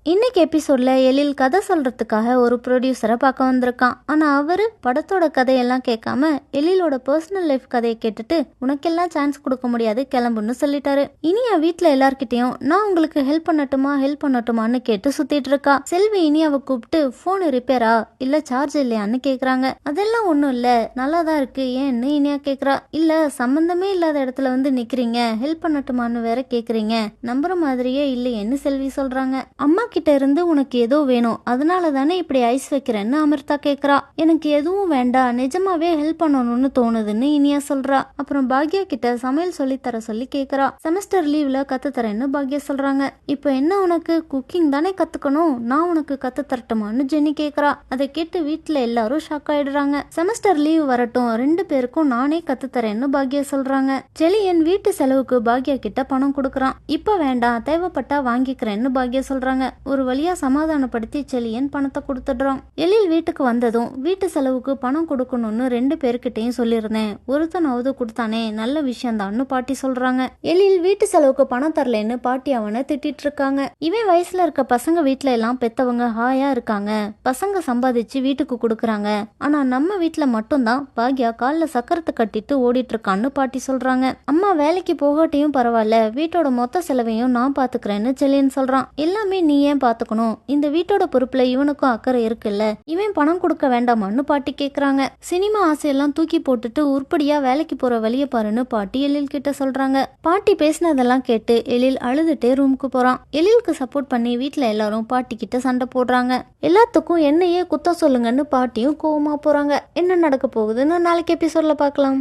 இன்னைக்கு எபிசோட்ல எழில் கதை சொல்றதுக்காக ஒரு ப்ரொடியூசரை பார்க்க வந்திருக்கான். ஆனா அவரு படத்தோட கதையெல்லாம் கேட்காம எழிலோட பர்சனல் லைஃப் கதையை கேட்டுட்டு உனக்கெல்லாம் சான்ஸ் கொடுக்க முடியாது, கிளம்புன்னு சொல்லிட்டாரு. இனியா வீட்டுல எல்லார்கிட்டையும் நான் உங்களுக்கு ஹெல்ப் பண்ணட்டுமான்னு கேட்டு சுத்திட்டு இருக்கா. செல்வி இனியாவை கூப்பிட்டு போன் ரிப்பேரா இல்ல சார்ஜ் இல்லையான்னு கேக்குறாங்க. அதெல்லாம் ஒண்ணும் இல்ல, நல்லாதான் இருக்கு, ஏன்னு இனியா கேக்குறா. இல்ல சம்பந்தமே இல்லாத இடத்துல வந்து நிக்கிறீங்க, ஹெல்ப் பண்ணட்டுமான்னு வேற கேக்குறீங்க, நம்புற மாதிரியே இல்லையேன்னு செல்வி சொல்றாங்க. அம்மா கிட்ட இருந்து உனக்கு ஏதோ வேணும், அதனால தானே இப்படி ஐஸ் வைக்கிறேன்னு அமிர்தா கேக்குறா. எனக்கு எதுவும் வேண்டாம், நிஜமாவே ஹெல்ப் பண்ணணும்னு தோணுதுன்னு இனியா சொல்றா. அப்புறம் பாக்யா கிட்ட சமையல் சொல்லி தர சொல்லி கேக்குறா. செமஸ்டர் லீவ்ல கத்து தரேன்னு பாக்யா சொல்றாங்க. இப்போ என்ன உனக்கு குக்கிங் தானே கத்துக்கணும், நான் உனக்கு கத்து தரட்டுமான்னு ஜெனி கேக்குறா. அதை கேட்டு வீட்டுல எல்லாரும் ஷாக் ஆயிடுறாங்க. செமஸ்டர் லீவ் வரட்டும், 2 பேருக்கும் நானே கத்து தரேன்னு பாக்யா சொல்றாங்க. செலியன் வீட்டு செலவுக்கு பாக்யா கிட்ட பணம் கொடுக்கறான். இப்ப வேண்டாம், தேவைப்பட்டா வாங்கிக்கிறேன்னு பாக்யா சொல்றாங்க. ஒரு வழியா சமாதானப்படுத்தி செலியன் பணத்தை கொடுத்துடுறான். எழில் வீட்டுக்கு வந்ததும் வீட்டு செலவுக்கு பணம் கொடுக்கணும்னு 2 பேருக்கிட்டையும் சொல்லியிருந்தேன், ஒருத்தனாவது கொடுத்தானே, நல்ல விஷயம்தான்னு பாட்டி சொல்றாங்க. எழில் வீட்டு செலவுக்கு பணம் தரலன்னு பாட்டி அவனை திட்டிட்டு இருக்காங்க. இவன் வயசுல இருக்க பசங்க வீட்டுல எல்லாம் பெத்தவங்க ஹாயா இருக்காங்க, பசங்க சம்பாதிச்சு வீட்டுக்கு கொடுக்கறாங்க. ஆனா நம்ம வீட்டுல மட்டும்தான் பாக்யா கால்ல சக்கரத்தை கட்டிட்டு ஓடிட்டு இருக்கான்னு பாட்டி சொல்றாங்க. அம்மா வேலைக்கு போகாட்டியும் பரவாயில்ல, வீட்டோட மொத்த செலவையும் நான் பாத்துக்கிறேன்னு செலியன் சொல்றான். எல்லாமே நீ ஏன் பாத்துக்கணும், இந்த வீட்டோட பொறுப்புல இவனுக்கும் அக்கறை இருக்குல்ல, இவன் பணம் கொடுக்க வேண்டாமான்னு பாட்டி கேக்குறாங்க. சினிமா ஆசையெல்லாம் தூக்கி போட்டுட்டு உருப்படியா வேலைக்கு போற வழிய பாருன்னு பாட்டி எழில் கிட்ட சொல்றாங்க. பாட்டி பேசினதெல்லாம் கேட்டு எழில் அழுதுட்டே ரூமுக்கு போறான். எழிலுக்கு சப்போர்ட் பண்ணி வீட்டுல எல்லாரும் பாட்டி கிட்ட சண்டை போடுறாங்க. எல்லாத்துக்கும் என்னையே குத்த சொல்லுங்கன்னு பாட்டியும் கோவமா போறாங்க. என்ன நடக்க போகுதுன்னு நாளைக்கு எபிசோட்ல பார்க்கலாம்.